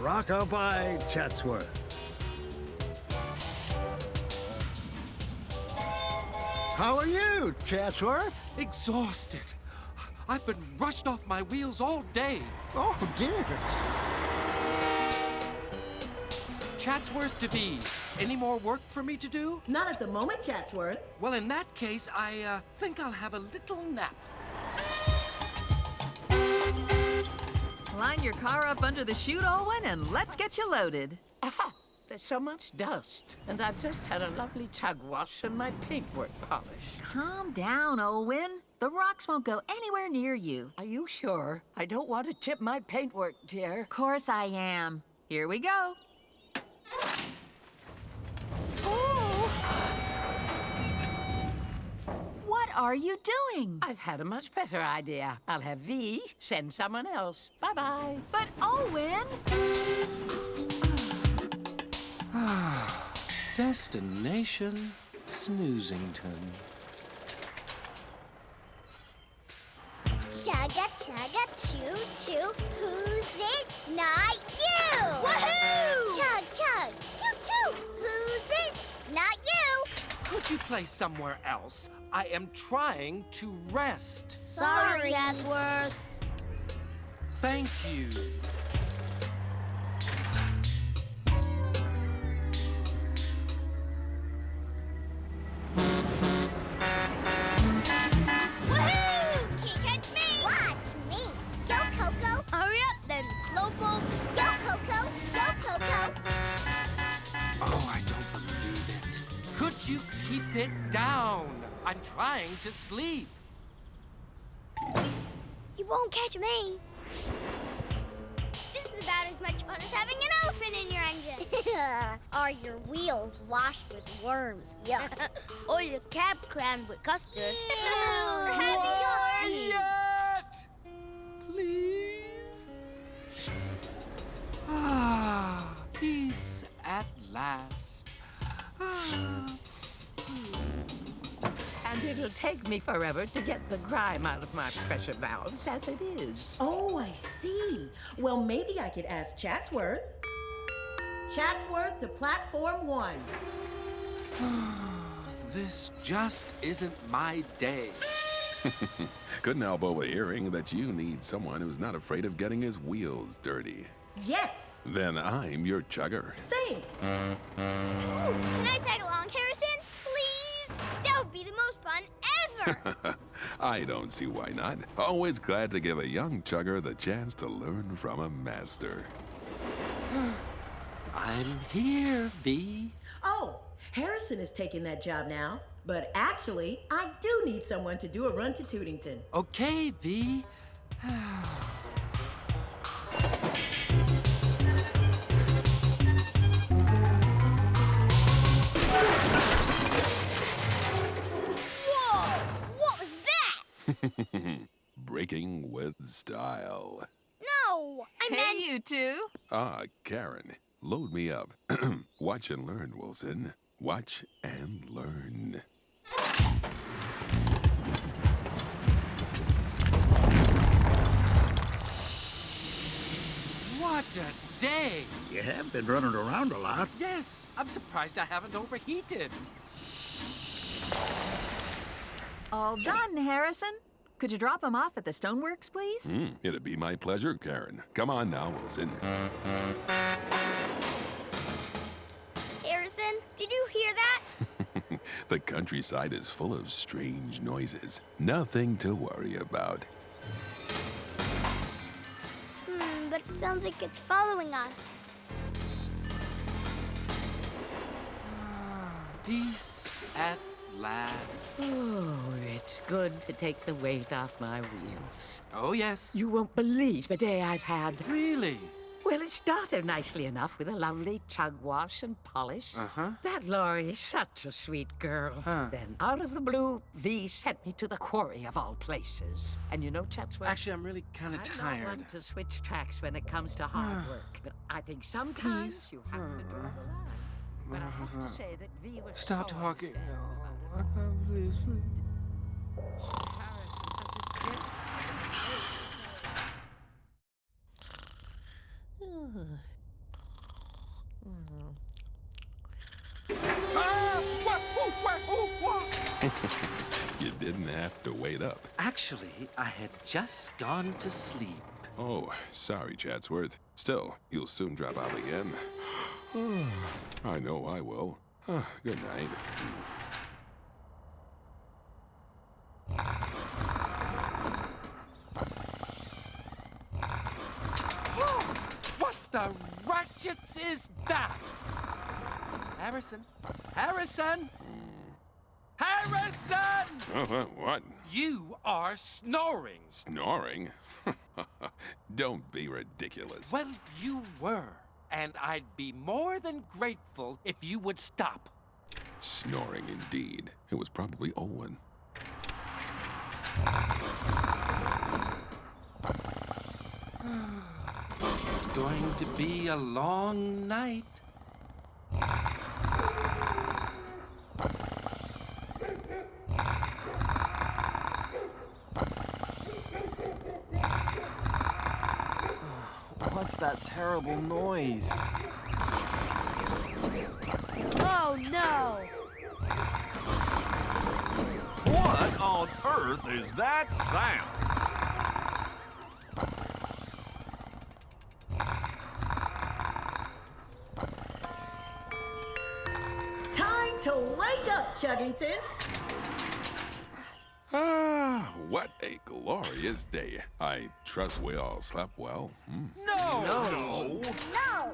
Rockabye Chatsworth. How are you, Chatsworth? Exhausted. I've been rushed off my wheels all day. Oh, dear. Chatsworth to be. Any more work for me to do? Not at the moment, Chatsworth. Well, in that case, I think I'll have a little nap. Line your car up under the chute, Owen, and let's get you loaded. Aha! There's so much dust, and I've just had a lovely tug wash and my paintwork polished. Calm down, Owen. The rocks won't go anywhere near you. Are you sure? I don't want to tip my paintwork, dear. Of course I am. Here we go. Oh! What are you doing? I've had a much better idea. I'll have V send someone else. Bye-bye. But Owen! Destination Snoozington. Chugga, chugga, choo, choo. Who's it? Not you! Woohoo! Chug, chug, choo, choo. Who's it? Not you! Could you play somewhere else? I am trying to rest. Sorry, Chatsworth. Thank you. Woohoo! Can't catch me! Watch me! Go, Koko! Hurry up then, Slowpoke! Go, Koko! Go, Koko! Oh, I don't believe it. Could you keep it down? I'm trying to sleep. You won't catch me. This is about as much fun as having an elephant in your engine. Are your wheels washed with worms? Yuck. Or your cab crammed with custard? Ew. Not yet! Please? Ah, peace at last. And it'll take me forever to get the grime out of my pressure valves as it is. Oh, I see. Well, maybe I could ask Chatsworth. Chatsworth to platform 1. This just isn't my day. Couldn't help overhearing that you need someone who's not afraid of getting his wheels dirty. Yes, Then I'm your chugger. thanks. Ooh, can I tag along, Harrison? Please? That would be the most fun ever. I don't see why not. Always glad to give a young chugger the chance to learn from a master. I'm here, V. Oh, Harrison is taking that job now. But actually, I do need someone to do a run to Tootington. Okay, V. Whoa! What was that? Breaking with style. No, I Hey, meant... you two. Ah, Karen, load me up. Watch and learn, Wilson. Watch and learn. What a day! You have been running around a lot. Yes, I'm surprised I haven't overheated. All done, Harrison. Could you drop him off at the stoneworks, please? It'd be my pleasure, Karen. Come on now, Wilson. Harrison, did you hear that? The countryside is full of strange noises. Nothing to worry about. But it sounds like it's following us. Peace at last. Oh, it's good to take the weight off my wheels. Oh, yes. You won't believe the day I've had. Really? Well, it started nicely enough with a lovely chug wash and polish. Uh-huh. That Laurie is such a sweet girl. Huh. Then, out of the blue, V sent me to the quarry of all places. And you know, Chatsworth, Actually, I'm really kind of I'm not tired. one to switch tracks when it comes to hard work. But I think sometimes you have to draw the line. But I have to say that V was Stop so talking. understanding No. Please, please. You didn't have to wait up. Actually, I had just gone to sleep. Oh, sorry, Chatsworth. Still, you'll soon drop out again. I know I will. Good night. What the ratchets is that? Harrison? Harrison? Harrison! What? You are snoring. Snoring? Don't be ridiculous. Well, you were. And I'd be more than grateful if you would stop. Snoring indeed. It was probably Owen. It's going to be a long night. What's that terrible noise? Oh, no! What on earth is that sound? Time to wake up, Chuggington. What a glorious day. I trust we all slept well. No! No! No!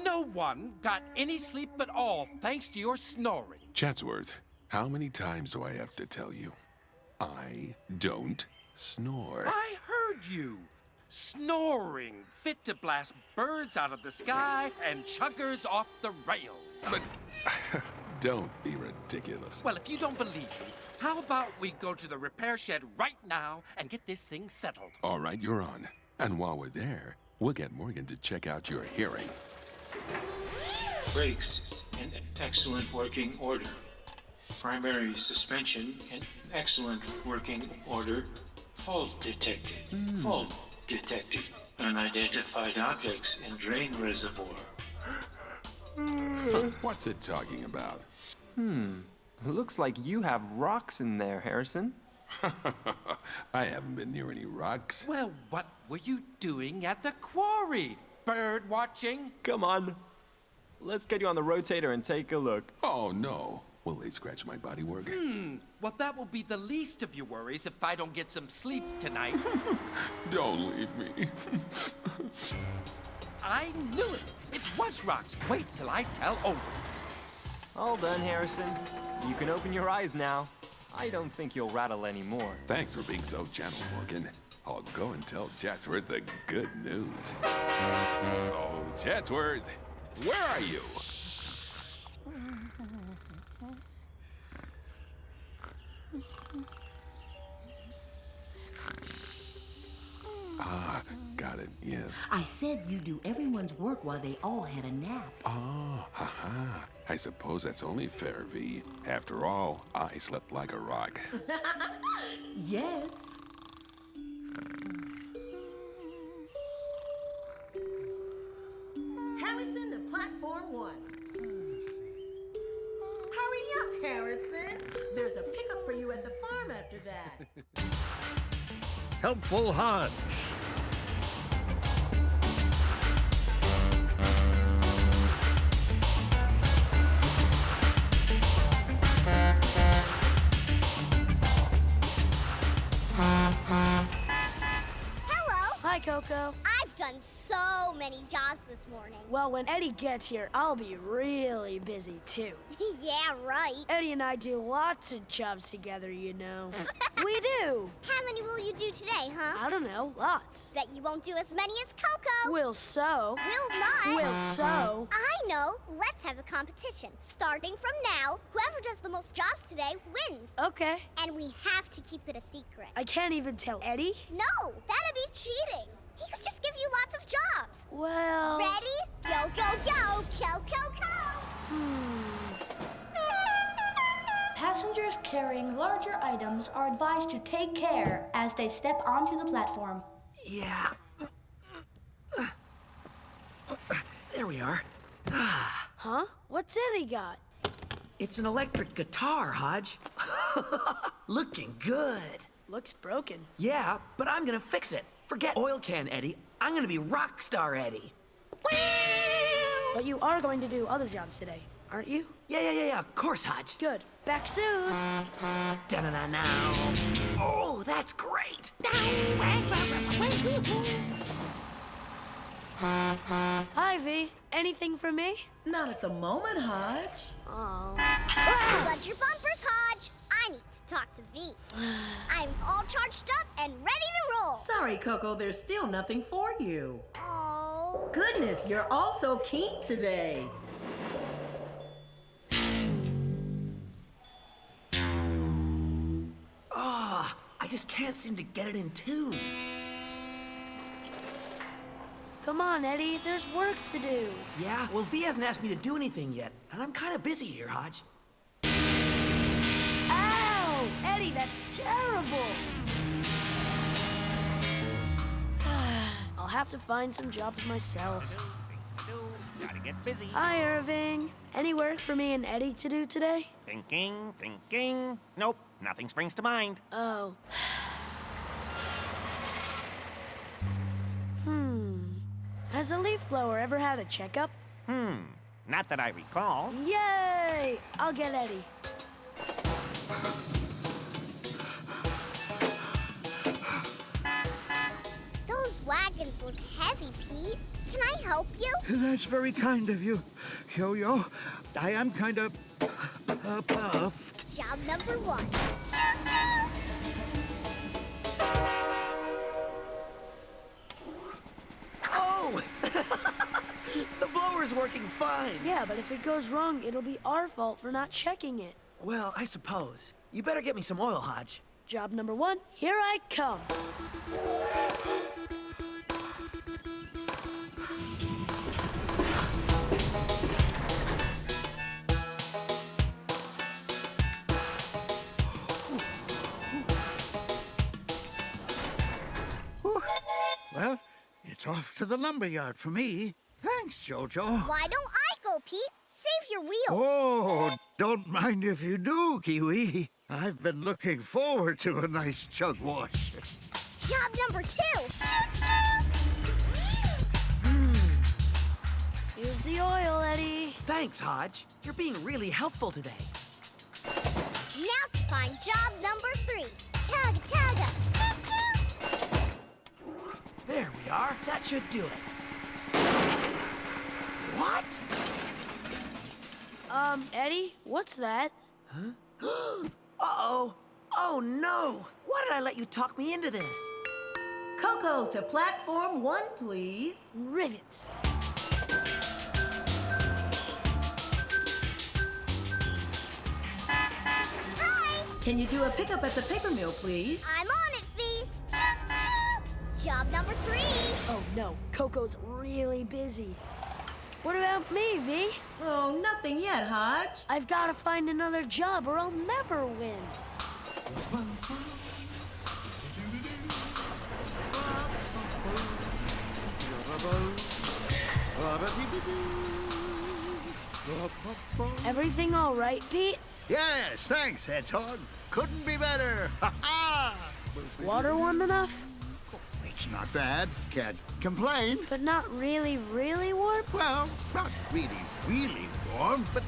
No one got any sleep at all thanks to your snoring. Chatsworth, how many times do I have to tell you? I don't snore. I heard you. Snoring, fit to blast birds out of the sky and chuggers off the rails. But don't be ridiculous. Well, if you don't believe me, how about we go to the repair shed right now and get this thing settled? All right, you're on. And while we're there, we'll get Morgan to check out your hearing. Brakes in excellent working order. Primary suspension in excellent working order. Fault detected. Fault detected. Unidentified objects in drain reservoir. What's it talking about? Looks like you have rocks in there, Harrison. I haven't been near any rocks. Well, what were you doing at the quarry? Bird watching? Come on. Let's get you on the rotator and take a look. Oh, no. Will they scratch my bodywork? Well, that will be the least of your worries if I don't get some sleep tonight. Don't leave me. I knew it. It was rocks. Wait till I tell Owen. All done, Harrison. You can open your eyes now. I don't think you'll rattle anymore. Thanks for being so gentle, Morgan. I'll go and tell Chatsworth the good news. Oh, Chatsworth, where are you? Got it, yes. I said you do everyone's work while they all had a nap. Oh, haha. I suppose that's only fair, V. After all, I slept like a rock. Yes. Harrison to platform 1. Hurry up, Harrison. There's a pickup for you at the farm after that. Helpful hunch. Hello! Hi, Koko. I've done so many jobs this morning. Well, when Eddie gets here, I'll be really busy, too. Yeah, right. Eddie and I do lots of jobs together, you know. We do. How many will you do today, huh? I don't know, lots. Bet you won't do as many as Koko. Will so. Will not. Will so. I know. Let's have a competition. Starting from now, whoever does the most jobs today wins. Okay. And we have to keep it a secret. I can't even tell Eddie? No, that'd be cheating. He could just give you lots of jobs. Well... Ready? Go, go, go! Kill, kill, kill! Passengers carrying larger items are advised to take care as they step onto the platform. Yeah. There we are. Huh? What's Eddie got? It's an electric guitar, Hodge. Looking good. Looks broken. Yeah, but I'm gonna fix it. Forget oil can Eddie. I'm gonna be rock star Eddie. But you are going to do other jobs today, aren't you? Yeah, of course, Hodge. Good. Back soon. Da-na-na-now. Oh, that's great. Hi, V. Anything for me? Not at the moment, Hodge. Oh. Budge your bumpers, Hodge. I need to talk to V. I'm all charged up and ready to roll. Sorry, Koko, there's still nothing for you. Oh. Goodness, you're all so keen today. I just can't seem to get it in tune. Come on, Eddie. There's work to do. Yeah? Well, V hasn't asked me to do anything yet, and I'm kind of busy here, Hodge. Ow! Eddie, that's terrible. I'll have to find some jobs myself. Gotta get busy. Hi, Irving. Any work for me and Eddie to do today? Thinking. Nope, nothing springs to mind. Oh. Has a leaf blower ever had a checkup? Not that I recall. Yay! I'll get Eddie. Those wagons look heavy, Pete. Can I help you? That's very kind of you, Yo-Yo. I am kind of puffed. Job number 1. Choo-choo! Oh! The blower's working fine. Yeah, but if it goes wrong, it'll be our fault for not checking it. Well, I suppose. You better get me some oil, Hodge. Job number 1, here I come. Well, it's off to the lumberyard for me. Thanks, Jojo. Why don't I go, Pete? Save your wheels. Oh, don't mind if you do, Kiwi. I've been looking forward to a nice chug wash. Job number 2. Choo-choo! Here's the oil, Eddie. Thanks, Hodge. You're being really helpful today. Now to find job number 3. Chugga, chugga, choo-choo! There we are. That should do it. What? Eddie, what's that? Huh? Uh-oh. Oh, no. Why did I let you talk me into this? Koko to platform 1, please. Rivets. Hi! Can you do a pickup at the paper mill, please? I'm on it, V. Choo-choo! Job number 3. Oh, no. Koko's really busy. What about me, V? Oh, nothing yet, Hodge. I've got to find another job or I'll never win. Everything all right, Pete? Yes, thanks, Hedgehog. Couldn't be better. Ha-ha! Water warm enough? It's not bad. Can't complain. But not really, really warm? Well, not really, really warm, but...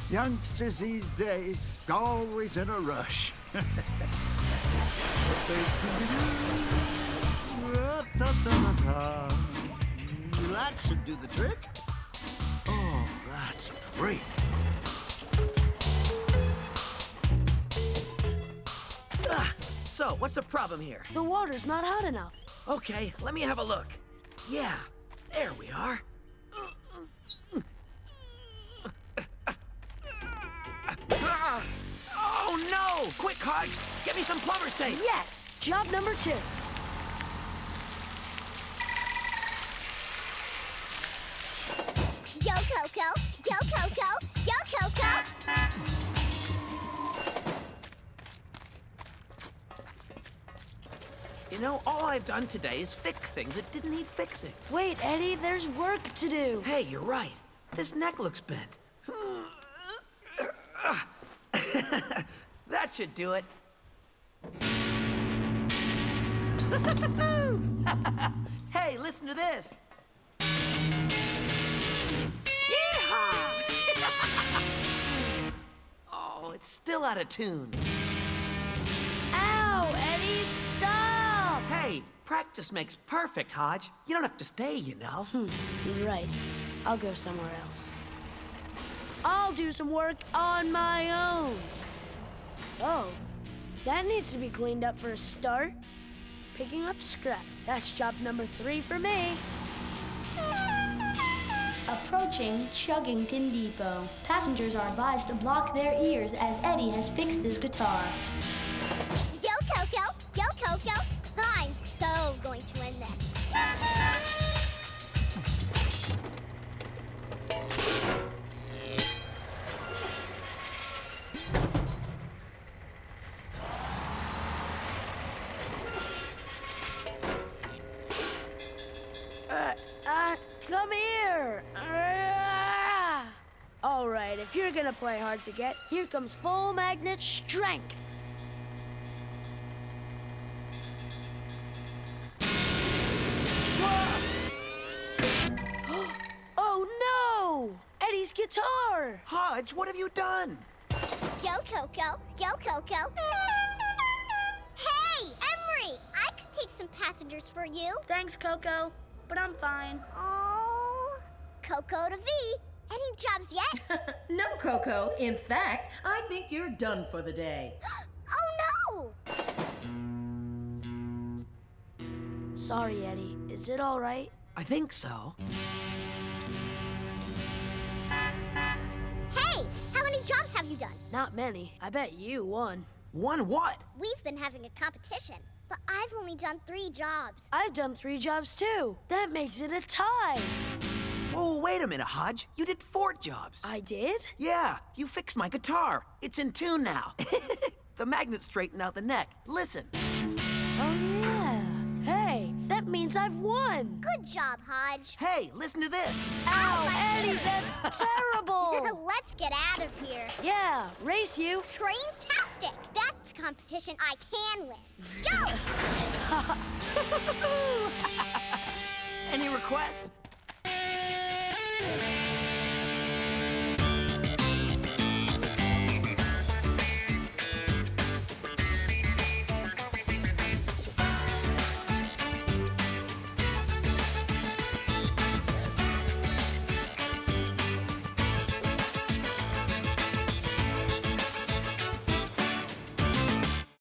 youngsters these days, always in a rush. That should do the trick. Oh, that's great. So, what's the problem here? The water's not hot enough. Okay, let me have a look. Yeah, there we are. Oh, no! Quick, Hodge! Get me some plumber's tape! Yes! Job number 2. Go, Koko! Go, Koko! Go, Koko! You know, all I've done today is fix things that didn't need fixing. Wait, Eddie, there's work to do. Hey, you're right. This neck looks bent. That should do it. Hey, listen to this. Yeehaw! Oh, it's still out of tune. Ow, Eddie, stop! Hey, practice makes perfect, Hodge. You don't have to stay, you know. You're right. I'll go somewhere else. I'll do some work on my own. Oh, that needs to be cleaned up for a start. Picking up scrap. That's job number 3 for me. Approaching Chuggington Depot. Passengers are advised to block their ears as Eddie has fixed his guitar. Yo, Koko! Yo, Koko! I'm so going to win this. Come here! All right, if you're gonna play hard to get, here comes full magnet strength. Oh no! Eddie's guitar! Hodge, what have you done? Yo, Koko! Yo, Koko! Hey, Emery! I could take some passengers for you. Thanks, Koko, but I'm fine. Oh, Koko to V. Any jobs yet? No, Koko. In fact, I think you're done for the day. Oh, no! Sorry, Eddie. Is it all right? I think so. Hey, how many jobs have you done? Not many. I bet you won. Won what? We've been having a competition, but I've only done 3 jobs. I've done 3 jobs too. That makes it a tie. Oh, wait a minute, Hodge. You did 4 jobs. I did? Yeah, you fixed my guitar. It's in tune now. The magnet straightened out the neck. Listen. Oh, yeah. Hey, that means I've won. Good job, Hodge. Hey, listen to this. Ow, Eddie, that's terrible. Let's get out of here. Yeah, race you. Train-tastic. That's a competition I can win. Go! Any requests?